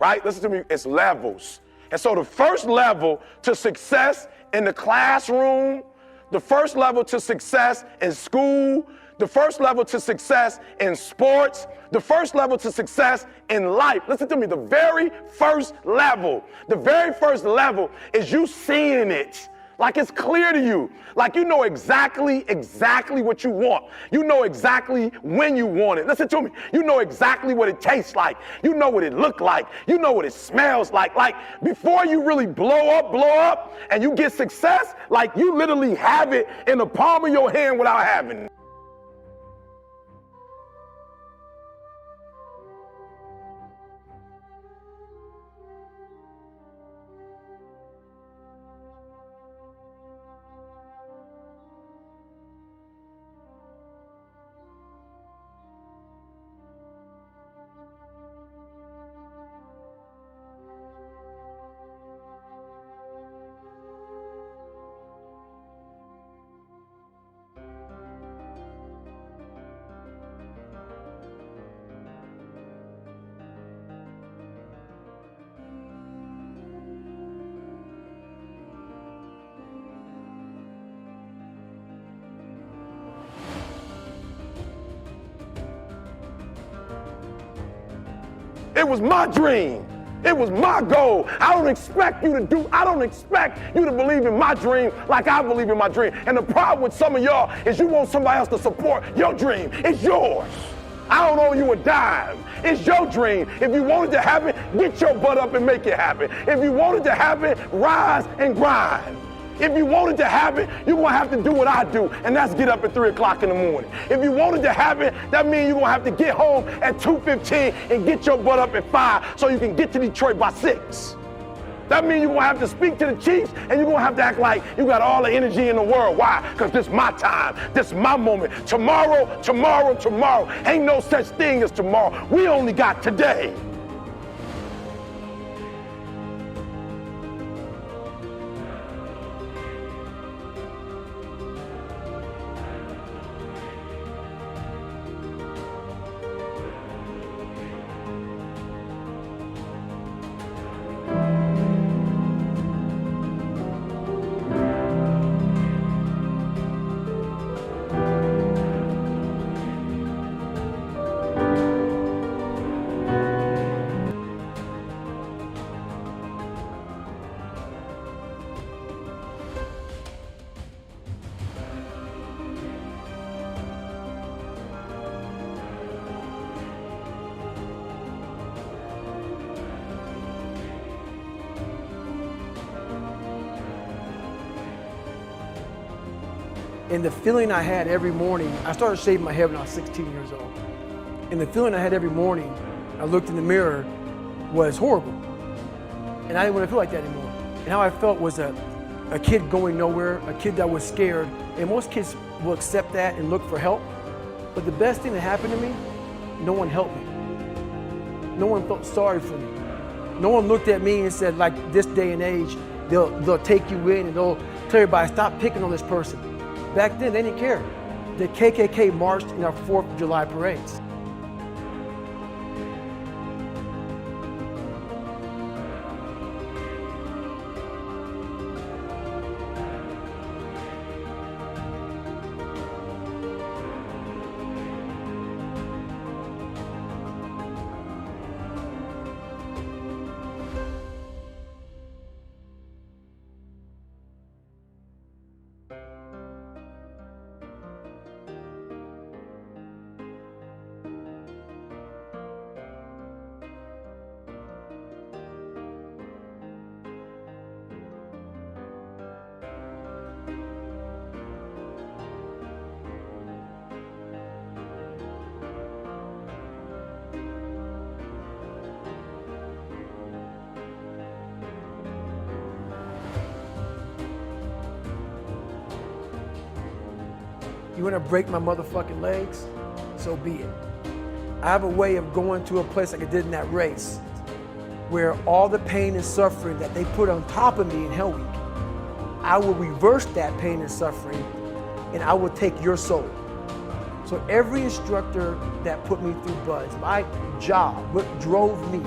right? Listen to me, it's levels. And so the first level to success in the classroom, the first level to success in school, the first level to success in sports, the first level to success in life. Listen to me, the very first level is you seeing it. Like it's clear to you. Like you know exactly what you want. You know exactly when you want it. Listen to me. You know exactly what it tastes like. You know what it looks like. You know what it smells like. Like before you really blow up, and you get success, like you literally have it in the palm of your hand without having it. It was my dream. It was my goal. I don't expect you to believe in my dream like I believe in my dream. And the problem with some of y'all is you want somebody else to support your dream. It's yours. I don't owe you a dime. It's your dream. If you want it to happen, get your butt up and make it happen. If you want it to happen, rise and grind. If you want it to happen, you're going to have to do what I do, and that's get up at 3 o'clock in the morning. If you want it to happen, that means you're going to have to get home at 2:15 and get your butt up at 5 so you can get to Detroit by 6. That means you're going to have to speak to the Chiefs, and you're going to have to act like you got all the energy in the world. Why? Because this is my time. This is my moment. Tomorrow. Ain't no such thing as tomorrow. We only got today. And the feeling I had every morning, I started shaving my head when I was 16 years old. And the feeling I had every morning, I looked in the mirror, was horrible. And I didn't want to feel like that anymore. And how I felt was a kid going nowhere, a kid that was scared. And most kids will accept that and look for help. But the best thing that happened to me, no one helped me. No one felt sorry for me. No one looked at me and said, like this day and age, they'll take you in and they'll tell everybody, stop picking on this person. Back then, they didn't care. The KKK marched in our 4th of July parades. You want to break my motherfucking legs? So be it. I have a way of going to a place like I did in that race, where all the pain and suffering that they put on top of me in Hell Week, I will reverse that pain and suffering, and I will take your soul. So every instructor that put me through BUD/S, my job, what drove me,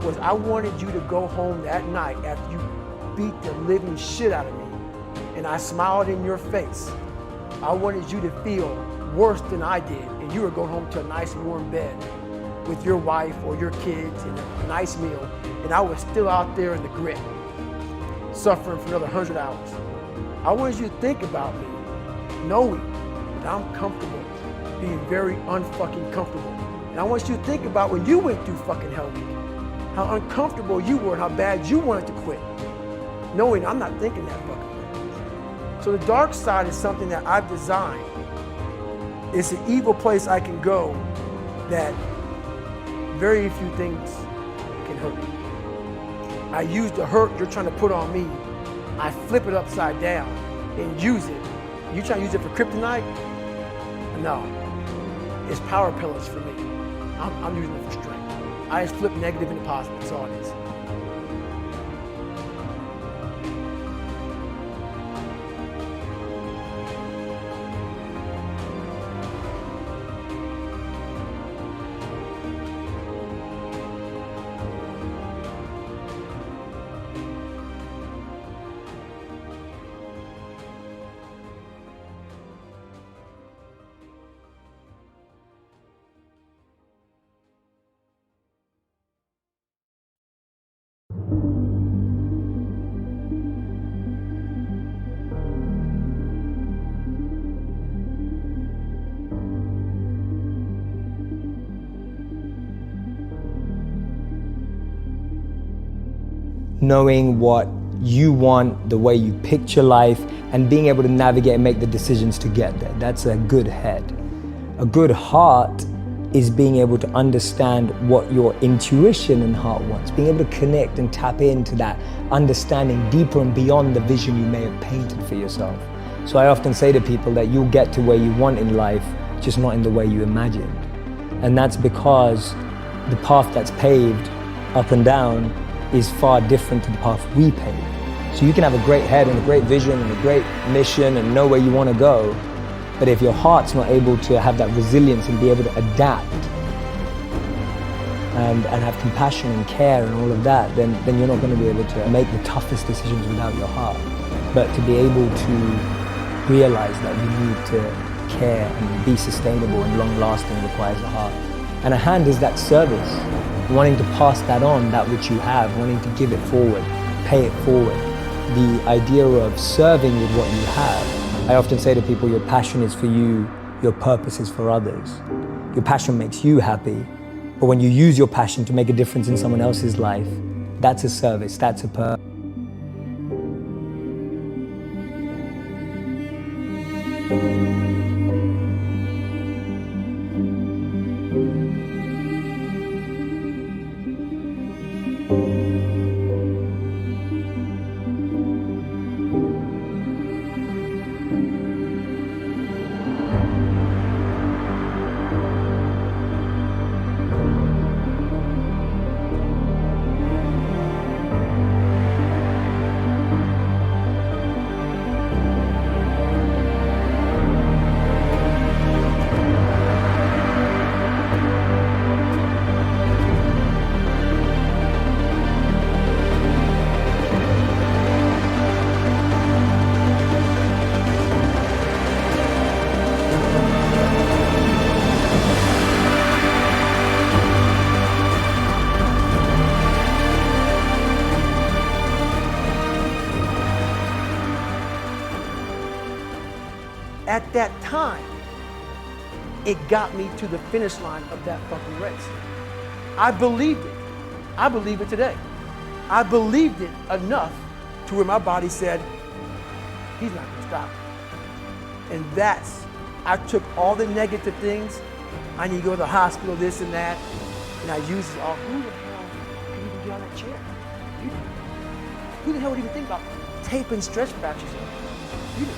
was I wanted you to go home that night after you beat the living shit out of me and I smiled in your face. I wanted you to feel worse than I did, and you were going home to a nice warm bed with your wife or your kids and a nice meal, and I was still out there in the grit, suffering for another 100 hours. I wanted you to think about me, knowing that I'm comfortable, being very unfucking comfortable. And I want you to think about when you went through fucking hell week, how uncomfortable you were and how bad you wanted to quit, knowing I'm not thinking that fucking way. So the dark side is something that I've designed. It's an evil place I can go that very few things can hurt me. I use the hurt you're trying to put on me, I flip it upside down and use it. You trying to use it for kryptonite? No, it's power pillars for me. I'm using it for strength. I just flip negative into positive, that's all it is. Knowing what you want, the way you picture life, and being able to navigate and make the decisions to get there. That's a good head. A good heart is being able to understand what your intuition and heart wants, being able to connect and tap into that understanding deeper and beyond the vision you may have painted for yourself. So I often say to people that you'll get to where you want in life, just not in the way you imagined. And that's because the path that's paved up and down is far different to the path we paved. So you can have a great head and a great vision and a great mission and know where you want to go, but if your heart's not able to have that resilience and be able to adapt and have compassion and care and all of that, then you're not going to be able to make the toughest decisions without your heart. But to be able to realize that you need to care and be sustainable and long-lasting requires a heart. And a hand is that service, wanting to pass that on, that which you have, wanting to give it forward, pay it forward. The idea of serving with what you have. I often say to people, your passion is for you, your purpose is for others. Your passion makes you happy, but when you use your passion to make a difference in someone else's life, that's a service, that's a purpose. At that time, it got me to the finish line of that fucking race. I believed it. I believe it today. I believed it enough to where my body said, he's not gonna stop. And I took all the negative things. I need to go to the hospital, this and that, and I used it all. Who the hell can even get on that chair? You do. Who the hell would even think about tape and stretch fractures? You do.